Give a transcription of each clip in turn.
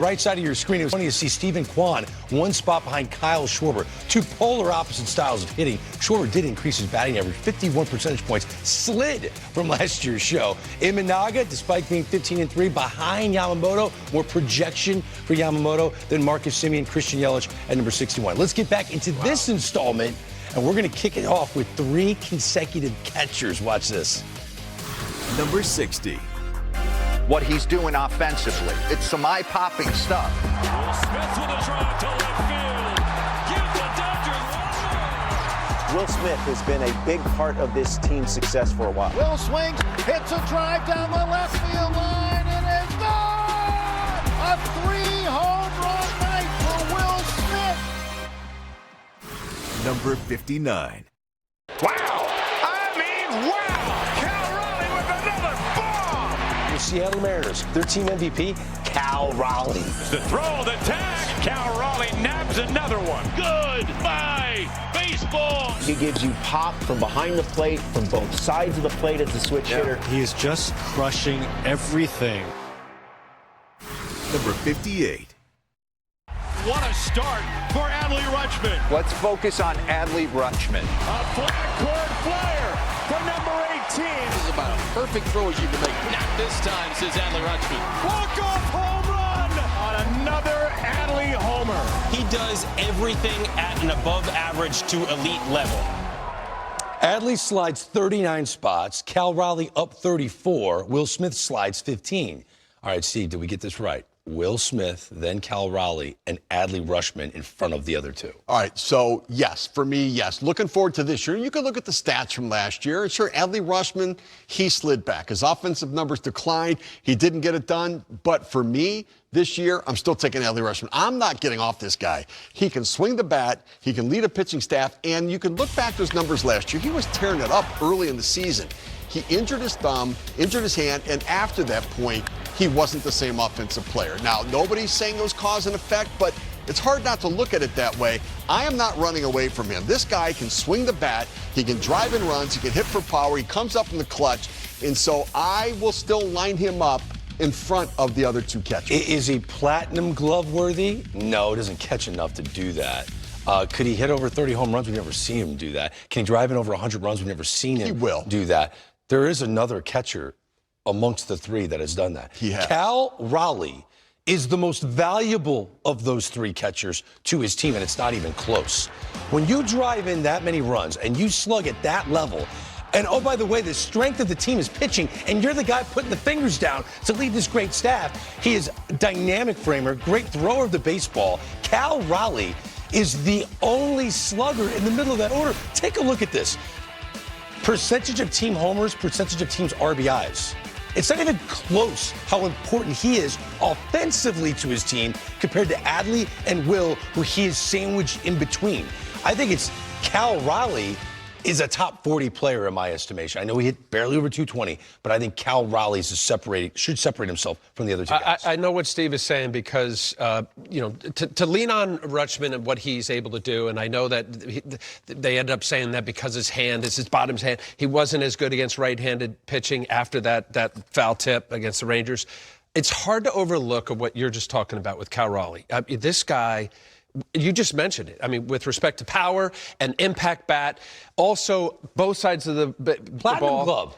Right side of your screen, it was funny to see Stephen Kwan, one spot behind Kyle Schwarber. Two polar opposite styles of hitting. Schwarber did increase his batting average 51 percentage points, slid from last year's show. Imanaga, despite being 15-3 behind Yamamoto, more projection for Yamamoto than Marcus Semien, Christian Yelich at number 61. Let's get back into this installment, and we're going to kick it off with 3 consecutive catchers. Watch this. Number 60. What he's doing offensively. It's some eye-popping stuff. Will Smith with a drive to left field. Give the Dodgers one more. Will Smith has been a big part of this team's success for a while. Will swings, hits a drive down the left field line, and it's gone! A 3-home run night for Will Smith. Number 59. Wow! I mean, wow! Cal Raleigh with another bomb! The Seattle Mariners, their team MVP, Cal Raleigh. The throw, the tag. Cal Raleigh nabs another one. Goodbye, baseball. He gives you pop from behind the plate, from both sides of the plate as a switch hitter. He is just crushing everything. Number 58. What a start for Adley Rutschman. Let's focus on Adley Rutschman. A flat court flyer for number 18. This is about a perfect throw as you can make. Not this time, says Adley Rutschman. Walk-off home run on another Adley homer. He does everything at an above average to elite level. Adley slides 39 spots. Cal Raleigh up 34. Will Smith slides 15. All right, Steve, did we get this right? Will Smith, then Cal Raleigh, and Adley Rutschman in front of the other two. All right, so yes, for me, yes. Looking forward to this year. You can look at the stats from last year. Sure, Adley Rutschman, he slid back. His offensive numbers declined. He didn't get it done. But for me, this year, I'm still taking Adley Rutschman. I'm not getting off this guy. He can swing the bat. He can lead a pitching staff. And you can look back to his numbers last year. He was tearing it up early in the season. He injured his thumb, injured his hand, and after that point, he wasn't the same offensive player. Now, nobody's saying it was cause and effect, but it's hard not to look at it that way. I am not running away from him. This guy can swing the bat. He can drive in runs. He can hit for power. He comes up in the clutch. And so I will still line him up in front of the other two catchers. Is he platinum glove worthy? No, he doesn't catch enough to do that. Could he hit over 30 home runs? We've never seen him do that. Can he drive in over 100 runs? We've never seen him do that. There is another catcher amongst the three that has done that. He has. Cal Raleigh is the most valuable of those 3 catchers to his team, and it's not even close. When you drive in that many runs and you slug at that level, and oh, by the way, the strength of the team is pitching, and you're the guy putting the fingers down to lead this great staff. He is a dynamic framer, great thrower of the baseball. Cal Raleigh is the only slugger in the middle of that order. Take a look at this. Percentage of team homers, percentage of teams RBIs. It's not even close how important he is offensively to his team compared to Adley and Will, who he is sandwiched in between. I think it's Cal Raleigh is a top 40 player in my estimation. I know he hit barely over 220, but I think Cal Raleigh should separate himself from the other two guys. I know what Steve is saying because, to lean on Rutschman and what he's able to do, and I know that they ended up saying that because his hand is his bottom hand. He wasn't as good against right-handed pitching after that foul tip against the Rangers. It's hard to overlook what you're just talking about with Cal Raleigh. This guy... You just mentioned it. I mean, with respect to power and impact bat, also both sides of the ball. Glove.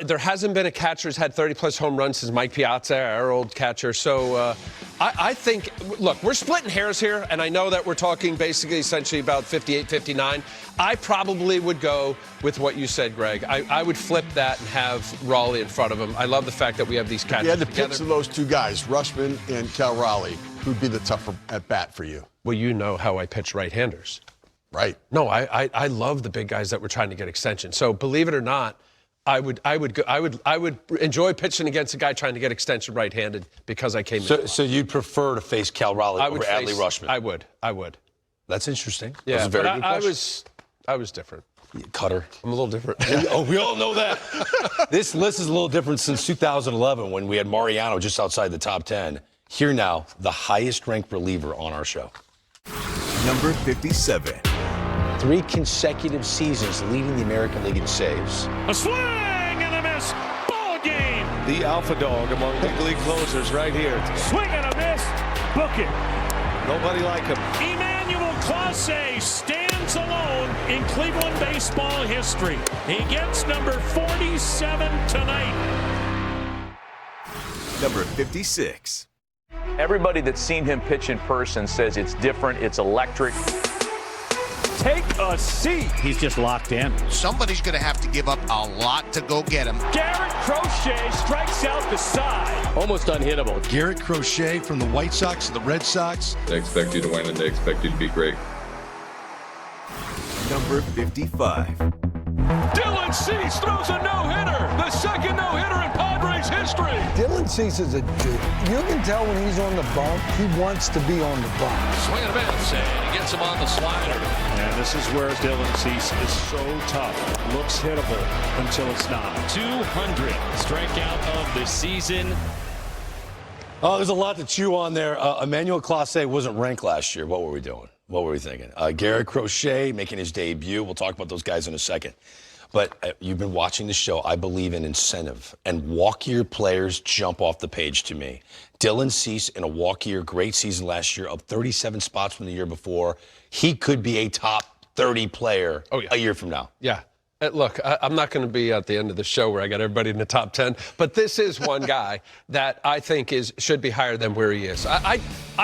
There hasn't been a catcher who's had 30-plus home runs since Mike Piazza, our old catcher. So I think, look, we're splitting hairs here, and I know that we're talking basically essentially about 58, 59. I probably would go with what you said, Greg. I would flip that and have Raleigh in front of him. I love the fact that we have these catchers together. together. You had to pitch to those two guys, Rutschman and Cal Raleigh, who'd be the tougher at bat for you. Well, you know how I pitch right-handers. Right. No, I love the big guys that were trying to get extension. So believe it or not, I would enjoy pitching against a guy trying to get extension right-handed because I came in. So you'd prefer to face Cal Raleigh over Adley Rutschman? I would. That's interesting. Yeah, That's a very good question. I was different. Cutter. I'm a little different. We all know that. This list is a little different since 2011 when we had Mariano just outside the top 10. Here now, the highest-ranked reliever on our show. Number 57. 3 consecutive seasons leading the American League in saves. A swing and a miss. Ball game. The alpha dog among big league closers right here. Swing and a miss. Book it. Nobody like him. Emmanuel Clase stands alone in Cleveland baseball history. He gets number 47 tonight. Number 56. Everybody that's seen him pitch in person says it's different, it's electric. Take a seat. He's just locked in. Somebody's going to have to give up a lot to go get him. Garrett Crochet strikes out the side. Almost unhittable. Garrett Crochet from the White Sox and the Red Sox. They expect you to win and they expect you to be great. Number 55. Dylan Cease throws a no-hitter. The second no-hitter in Padres history. Dylan Cease is a dude. You can tell when he's on the bump, he wants to be on the bump. Swing and a miss, and he gets him on the slider. And this is where Dylan Cease is so tough. Looks hittable until it's not. 200 strikeout of the season. Oh, there's a lot to chew on there. Emmanuel Clase wasn't ranked last year. What were we doing? What were we thinking? Garrett Crochet making his debut. We'll talk about those guys in a second. But you've been watching the show. I believe in incentive. And walkier players jump off the page to me. Dylan Cease in a walkier, great season last year, up 37 spots from the year before. He could be a top 30 player a year from now. Yeah. Look, I'm not going to be at the end of the show where I got everybody in the top 10, but this is one guy that I think should be higher than where he is. I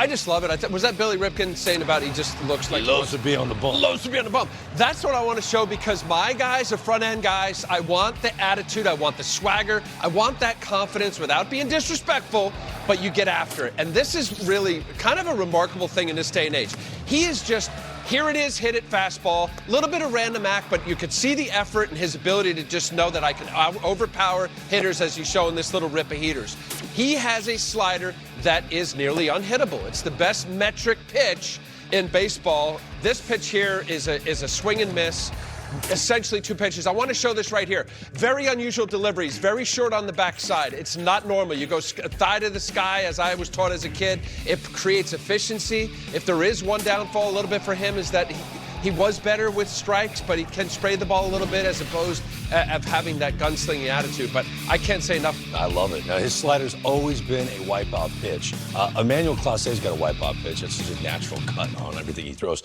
just love it. Was that Billy Ripken saying about he just looks like he loves to be on the bump. Loves to be on the bump. That's what I want to show because my guys are front-end guys. I want the attitude. I want the swagger. I want that confidence without being disrespectful, but you get after it. And this is really kind of a remarkable thing in this day and age. He is just... Here it is, hit it, fastball. A little bit of random act, but you could see the effort and his ability to just know that I can overpower hitters as you show in this little rip of heaters. He has a slider that is nearly unhittable. It's the best metric pitch in baseball. This pitch here is a swing and miss. Essentially 2 pitches. I want to show this right here. Very unusual deliveries, very short on the backside. It's not normal. You go thigh to the sky, as I was taught as a kid. It creates efficiency. If there is one downfall a little bit for him is that he was better with strikes, but he can spray the ball a little bit as opposed of having that gunslinging attitude. But I can't say enough. I love it. Now, his slider's always been a wipeout pitch. Emmanuel Clase's got a wipeout pitch. It's just a natural cut on everything he throws.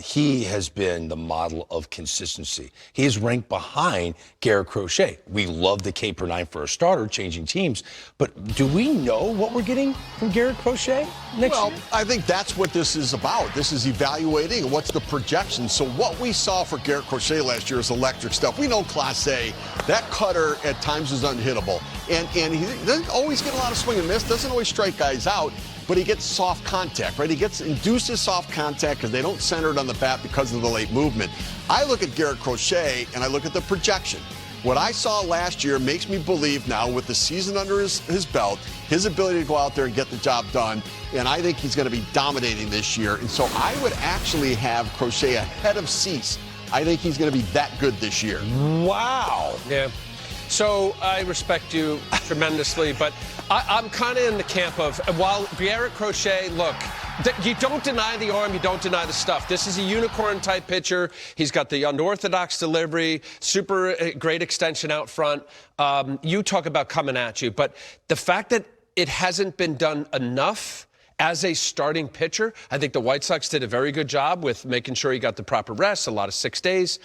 He has been the model of consistency. He is ranked behind Garrett Crochet. We love the K per 9 for a starter, changing teams. But do we know what we're getting from Garrett Crochet next year? I think that's what this is about. This is evaluating what's the projection. So what we saw for Garrett Crochet last year is electric stuff. We know Clase, that cutter at times is unhittable. And he doesn't always get a lot of swing and miss, doesn't always strike guys out, but he gets soft contact, right? He induces soft contact because they don't center it on the bat because of the late movement. I look at Garrett Crochet and I look at the projection. What I saw last year makes me believe now with the season under his belt, his ability to go out there and get the job done, and I think he's going to be dominating this year. And so I would actually have Crochet ahead of Cease. I think he's going to be that good this year. Wow. Yeah. So I respect you tremendously, but I'm kind of in the camp of, while Garrett Crochet, look, you don't deny the arm, you don't deny the stuff. This is a unicorn-type pitcher. He's got the unorthodox delivery, super great extension out front. You talk about coming at you, but the fact that it hasn't been done enough as a starting pitcher, I think the White Sox did a very good job with making sure he got the proper rest, a lot of 6 days.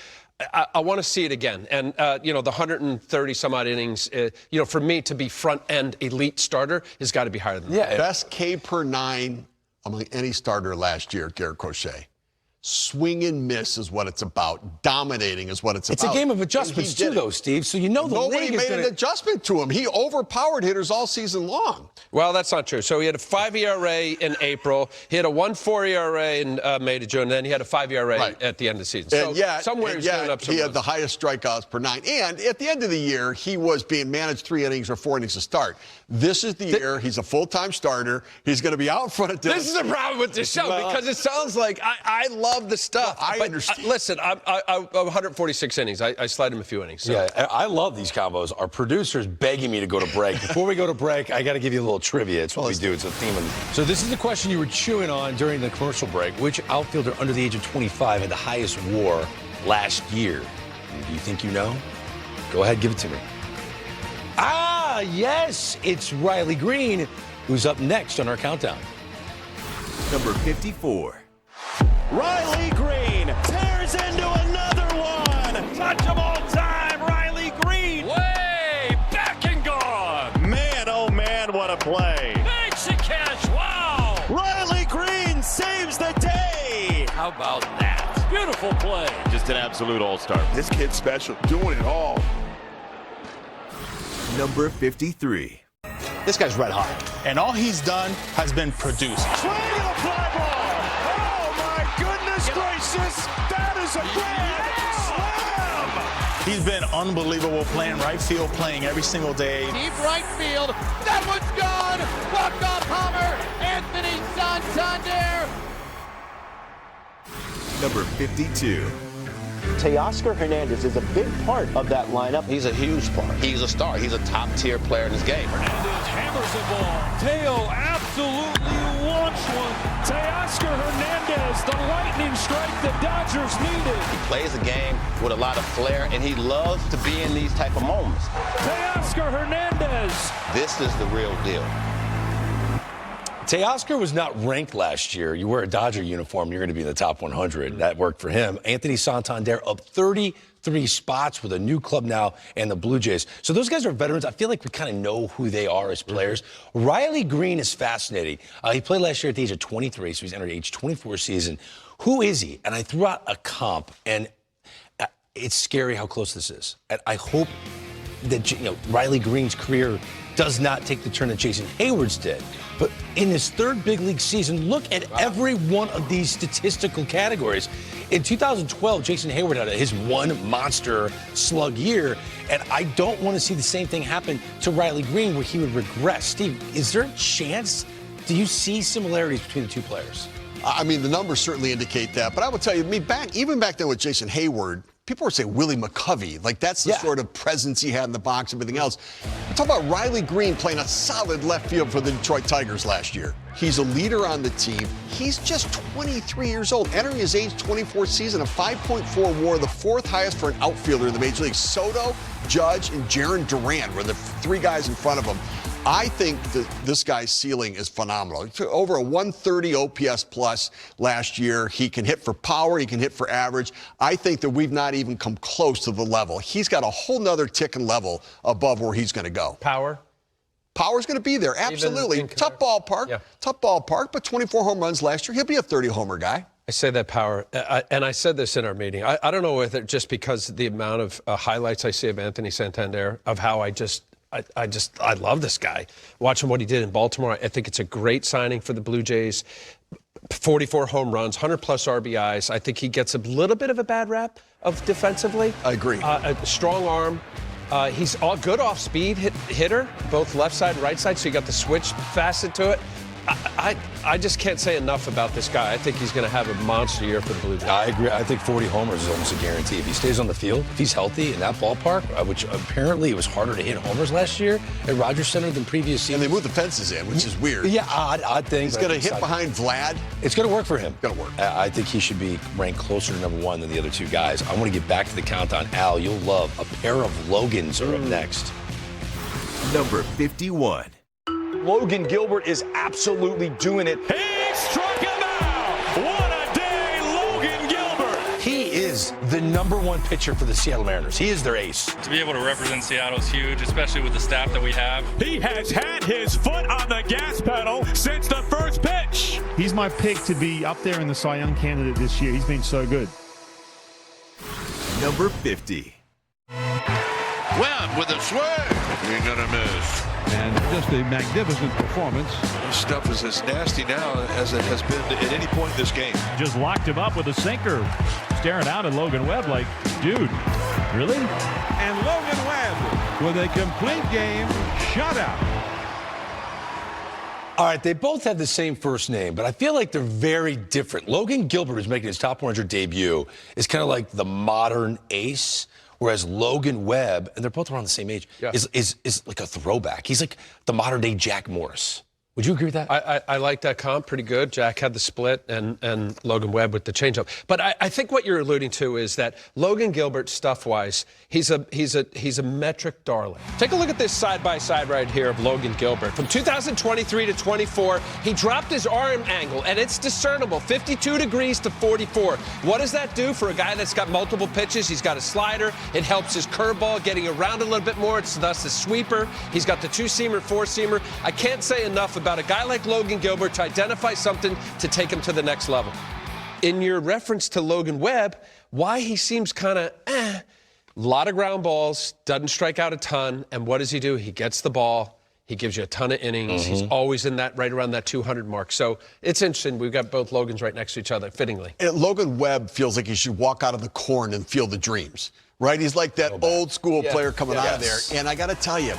I want to see it again. And, the 130-some-odd innings, for me to be front-end elite starter has got to be higher than that. Yeah, best K per 9 among any starter last year, Garrett Crochet. Swing and miss is what it's about. Dominating is what it's about. It's a game of adjustments too, though, Steve. So the nobody league made an adjustment to him. He overpowered hitters all season long. Well, that's not true. So he had a 5 ERA in April. He had a 1.4 ERA in May to June. And then he had a 5 ERA at the end of the season. So somewhere he's doing up some he had the highest strikeouts per 9. And at the end of the year, he was being managed 3 innings or 4 innings to start. This is the year. He's a full-time starter. He's going to be out in front of Dylan. This is the problem with this show because it sounds like I love the stuff. I understand. Listen, I'm 146 innings. I slide him a few innings. So. Yeah, I love these combos. Our producer's begging me to go to break. Before we go to break, I got to give you a little trivia. It's what we do. It's a theme. So this is the question you were chewing on during the commercial break. Which outfielder under the age of 25 had the highest WAR last year? Do you think you know? Go ahead, give it to me. Yes, it's Riley Green, who's up next on our countdown. Number 54. Riley Green tears into another one. Touch of all time, Riley Green. Way back and gone. Man, oh man, what a play. Makes a catch, wow. Riley Green saves the day. How about that? Beautiful play. Just an absolute all-star. This kid's special, doing it all. Number 53. This guy's red hot. And all he's done has been produced. Swing and a fly ball. Oh, my goodness gracious. That is a grand slam. He's been unbelievable playing right field, playing every single day. Deep right field. That one's gone. Walk-off homer. Anthony Santander. Number 52. Teoscar Hernandez is a big part of that lineup. He's a huge part. He's a star. He's a top-tier player in this game. Hernandez hammers the ball. Teo absolutely launched one. Teoscar Hernandez, the lightning strike the Dodgers needed. He plays the game with a lot of flair, and he loves to be in these type of moments. Teoscar Hernandez. This is the real deal. Teoscar was not ranked last year. You wear a Dodger uniform, you're going to be in the top 100. That worked for him. Anthony Santander up 33 spots with a new club now and the Blue Jays. So those guys are veterans. I feel like we kind of know who they are as players. Riley Green is fascinating. He played last year at the age of 23, so he's entered age 24 season. Who is he? And I threw out a comp, and it's scary how close this is. And I hope that Riley Green's career does not take the turn that Jason Hayward's did. But in his third big league season, look at every one of these statistical categories. In 2012, Jason Hayward had his one monster slug year, and I don't want to see the same thing happen to Riley Green where he would regress. Steve, is there a chance? Do you see similarities between the two players? I mean, the numbers certainly indicate that. But I will tell you, even back then with Jason Hayward, people were saying Willie McCovey. Like, that's the sort of presence he had in the box and everything else. We're talking about Riley Green playing a solid left field for the Detroit Tigers last year. He's a leader on the team. He's just 23 years old, entering his age 24 season, a 5.4 WAR, the fourth highest for an outfielder in the Major League. Soto, Judge, and Jarren Duran were the three guys in front of him. I think that this guy's ceiling is phenomenal. Over a 130 OPS plus last year. He can hit for power. He can hit for average. I think that we've not even come close to the level. He's got a whole nother ticking level above where he's going to go. Power? Power's going to be there, absolutely. Tough ballpark, but 24 home runs last year. He'll be a 30-homer guy. I say that power, and I said this in our meeting. I don't know whether just because the amount of highlights I see of Anthony Santander, of how I love this guy. Watching what he did in Baltimore, I think it's a great signing for the Blue Jays. 44 home runs, 100-plus RBIs. I think he gets a little bit of a bad rap of defensively. I agree. A strong arm. He's all good off-speed hitter, both left side and right side, so you got the switch facet to it. I just can't say enough about this guy. I think he's going to have a monster year for the Blue Jays. I agree. I think 40 homers is almost a guarantee. If he stays on the field, if he's healthy in that ballpark, which apparently it was harder to hit homers last year at Rogers Center than previous seasons. And they moved the fences in, which is weird. Yeah, odd thing. He's going to hit behind Vlad. It's going to work for him. Going to work. I think he should be ranked closer to number one than the other two guys. I want to get back to the countdown. Al, you'll love a pair of Logans are up next. Number 51. Logan Gilbert is absolutely doing it. He struck him out. What a day, Logan Gilbert. He is the number one pitcher for the Seattle Mariners. He is their ace. To be able to represent Seattle is huge, especially with the staff that we have. He has had his foot on the gas pedal since the first pitch. He's my pick to be up there in the Cy Young candidate this year. He's been so good. Number 50. Webb with a swing. You're going to miss. And just a magnificent performance. This stuff is as nasty now as it has been at any point in this game. Just locked him up with a sinker, staring out at Logan Webb like, dude, really? And Logan Webb with a complete game shutout. All right, they both have the same first name, but I feel like they're very different. Logan Gilbert, who's making his top 100 debut, is kind of like the modern ace. Whereas Logan Webb, and they're both around the same age, is like a throwback. He's like the modern-day Jack Morris. Would you agree with that? I like that comp pretty good. Jack had the split and Logan Webb with the changeup. But I think what you're alluding to is that Logan Gilbert, stuff-wise, he's a metric darling. Take a look at this side-by-side right here of Logan Gilbert. From 2023 to 24, he dropped his arm angle, and it's discernible, 52 degrees to 44. What does that do for a guy that's got multiple pitches? He's got a slider. It helps his curveball getting around a little bit more. It's thus a sweeper. He's got the two-seamer, four-seamer. I can't say enough about a guy like Logan Gilbert to identify something to take him to the next level. In your reference to Logan Webb, why he seems kind of a lot of ground balls, doesn't strike out a ton, and what does he do? He gets the ball, he gives you a ton of innings, he's always in that right around that 200 mark. So it's interesting, we've got both Logans right next to each other, fittingly. And Logan Webb feels like he should walk out of the corn and feel the dreams, right? He's like that old school player coming out of there, and I got to tell you,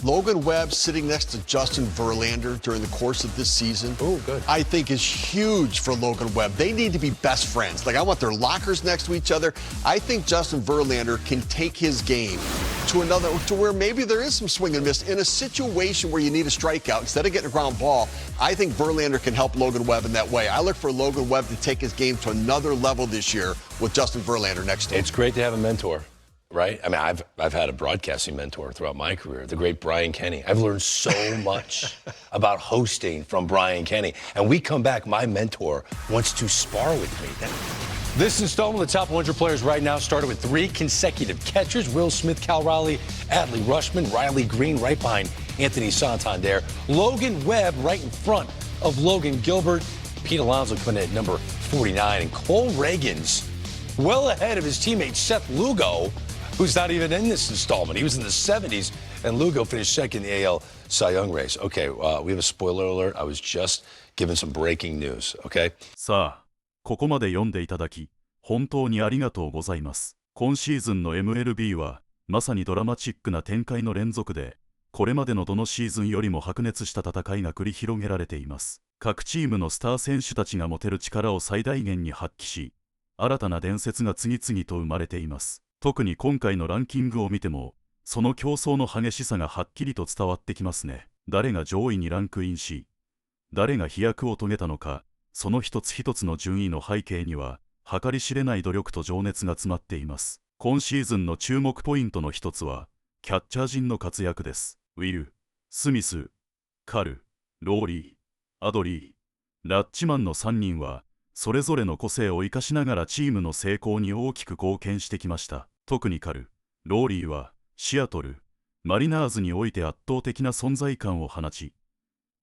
Logan Webb sitting next to Justin Verlander during the course of this season, I think is huge for Logan Webb. They need to be best friends. Like, I want their lockers next to each other. I think Justin Verlander can take his game to where maybe there is some swing and miss in a situation where you need a strikeout instead of getting a ground ball. I think Verlander can help Logan Webb in that way. I look for Logan Webb to take his game to another level this year with Justin Verlander next to him. It's great to have a mentor. Right? I mean, I've had a broadcasting mentor throughout my career, the great Brian Kenny. I've learned so much about hosting from Brian Kenny. And we come back, my mentor wants to spar with me. This installment of the top 100 players right now started with 3 consecutive catchers: Will Smith, Cal Raleigh, Adley Rutschman, Riley Green right behind Anthony Santander, Logan Webb right in front of Logan Gilbert, Pete Alonso coming in at number 49, and Cole Reagan's well ahead of his teammate Seth Lugo, who's not even in this installment. He was in the 70s, and Lugo finished second in the AL Cy Young race. Okay, we have a spoiler alert. I was just given some breaking news, okay? さあ、ここまで読んでいただき、本当にありがとうございます。今シーズンの MLB は、まさにドラマチックな展開の連続で、これまでのどのシーズンよりも白熱した戦いが繰り広げられています。各チームのスター選手たちが持てる力を最大限に発揮し、新たな伝説が次々と生まれています。特に今回のランキングを見ても、その競争の激しさがはっきりと伝わってきますね。誰が上位にランクインし、誰が飛躍を遂げたのか、その一つ一つの順位の背景には、計り知れない努力と情熱が詰まっています。今シーズンの注目ポイントの一つは、キャッチャー陣の活躍です。ウィル、スミス、カル、ローリー、アドリー、ラッチマンの3人は、それぞれの個性を生かしながらチームの成功に大きく貢献してきました。特にカル、ローリーはシアトル、マリナーズにおいて圧倒的な存在感を放ち、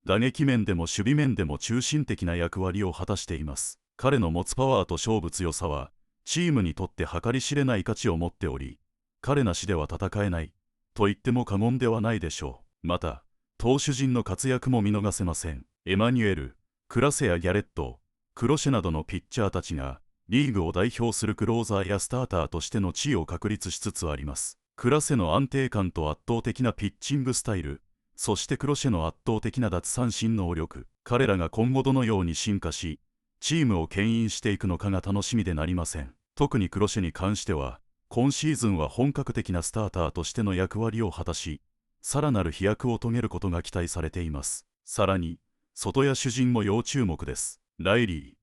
打撃面でも守備面でも中心的な役割を果たしています。彼の持つパワーと勝負強さは、チームにとって計り知れない価値を持っており、彼なしでは戦えないと言っても過言ではないでしょう。また、投手陣の活躍も見逃せません。エマニュエル、クラセやギャレット、クロシェなどのピッチャーたちが、リーグを代表するクローザーやスターターとしての地位を確立しつつあります。クラセの安定感と圧倒的なピッチングスタイル、そしてクロシェの圧倒的な奪三振能力、彼らが今後どのように進化し、チームを牽引していくのかが楽しみでなりません。特にクロシェに関しては、今シーズンは本格的なスターターとしての役割を果たし、さらなる飛躍を遂げることが期待されています。さらに、外野手陣も要注目です。ライリー、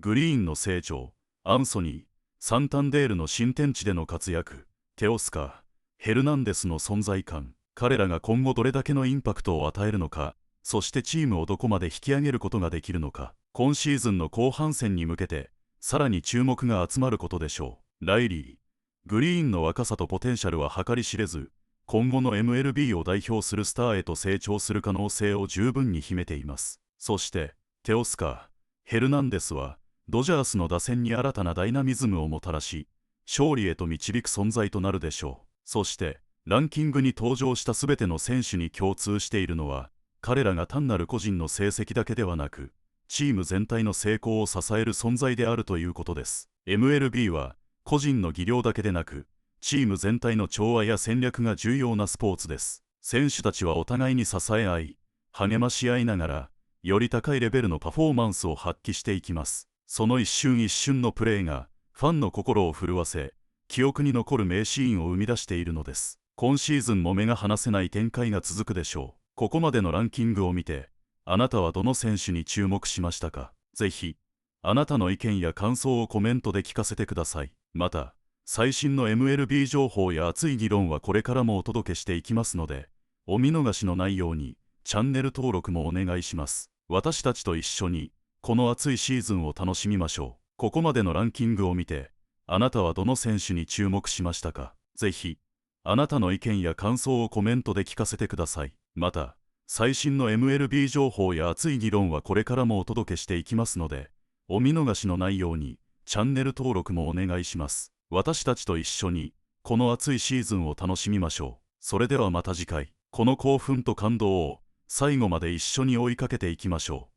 グリーンの成長、アンソニー、サンタンデールの新天地での活躍、テオスカー、ヘルナンデスの存在感、彼らが今後どれだけのインパクトを与えるのか、そしてチームをどこまで引き上げることができるのか、今シーズンの後半戦に向けて、さらに注目が集まることでしょう。ライリー、グリーンの若さとポテンシャルは計り知れず、今後の MLB を代表するスターへと成長する可能性を十分に秘めています。そして、テオスカー、ヘルナンデスは、ドジャースの打線に新たなダイナミズムをもたらし、勝利へと導く存在となるでしょう。そして、ランキングに登場したすべての選手に共通しているのは、彼らが単なる個人の成績だけではなく、チーム全体の成功を支える存在であるということです。MLB は、個人の技量だけでなく、チーム全体の調和や戦略が重要なスポーツです。選手たちはお互いに支え合い、励まし合いながら、より高いレベルのパフォーマンスを発揮していきます。その一瞬一瞬のプレーが、ファンの心を震わせ、記憶に残る名シーンを生み出しているのです。今シーズンも目が離せない展開が続くでしょう。ここまでのランキングを見て、あなたはどの選手に注目しましたか？ぜひ、あなたの意見や感想をコメントで聞かせてください。また、最新の MLB 情報や熱い議論はこれからもお届けしていきますので、お見逃しのないように、チャンネル登録もお願いします。私たちと一緒に、この熱いシーズンを楽しみましょう。ここまでのランキングを見て、あなたはどの選手に注目しましたか？ぜひ、あなたの意見や感想をコメントで聞かせてください。また、最新の MLB 情報や熱い議論はこれからもお届けしていきますので、お見逃しのないように、チャンネル登録もお願いします。私たちと一緒に、この熱いシーズンを楽しみましょう。それではまた次回、この興奮と感動を、最後まで一緒に追いかけていきましょう。